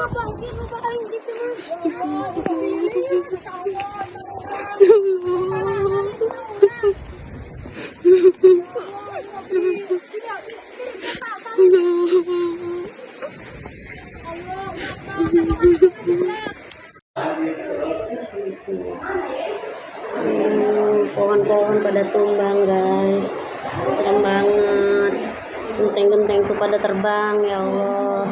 Pohon-pohon pada tumbang guys, serem banget. Genteng-genteng tuh pada terbang, ya Allah.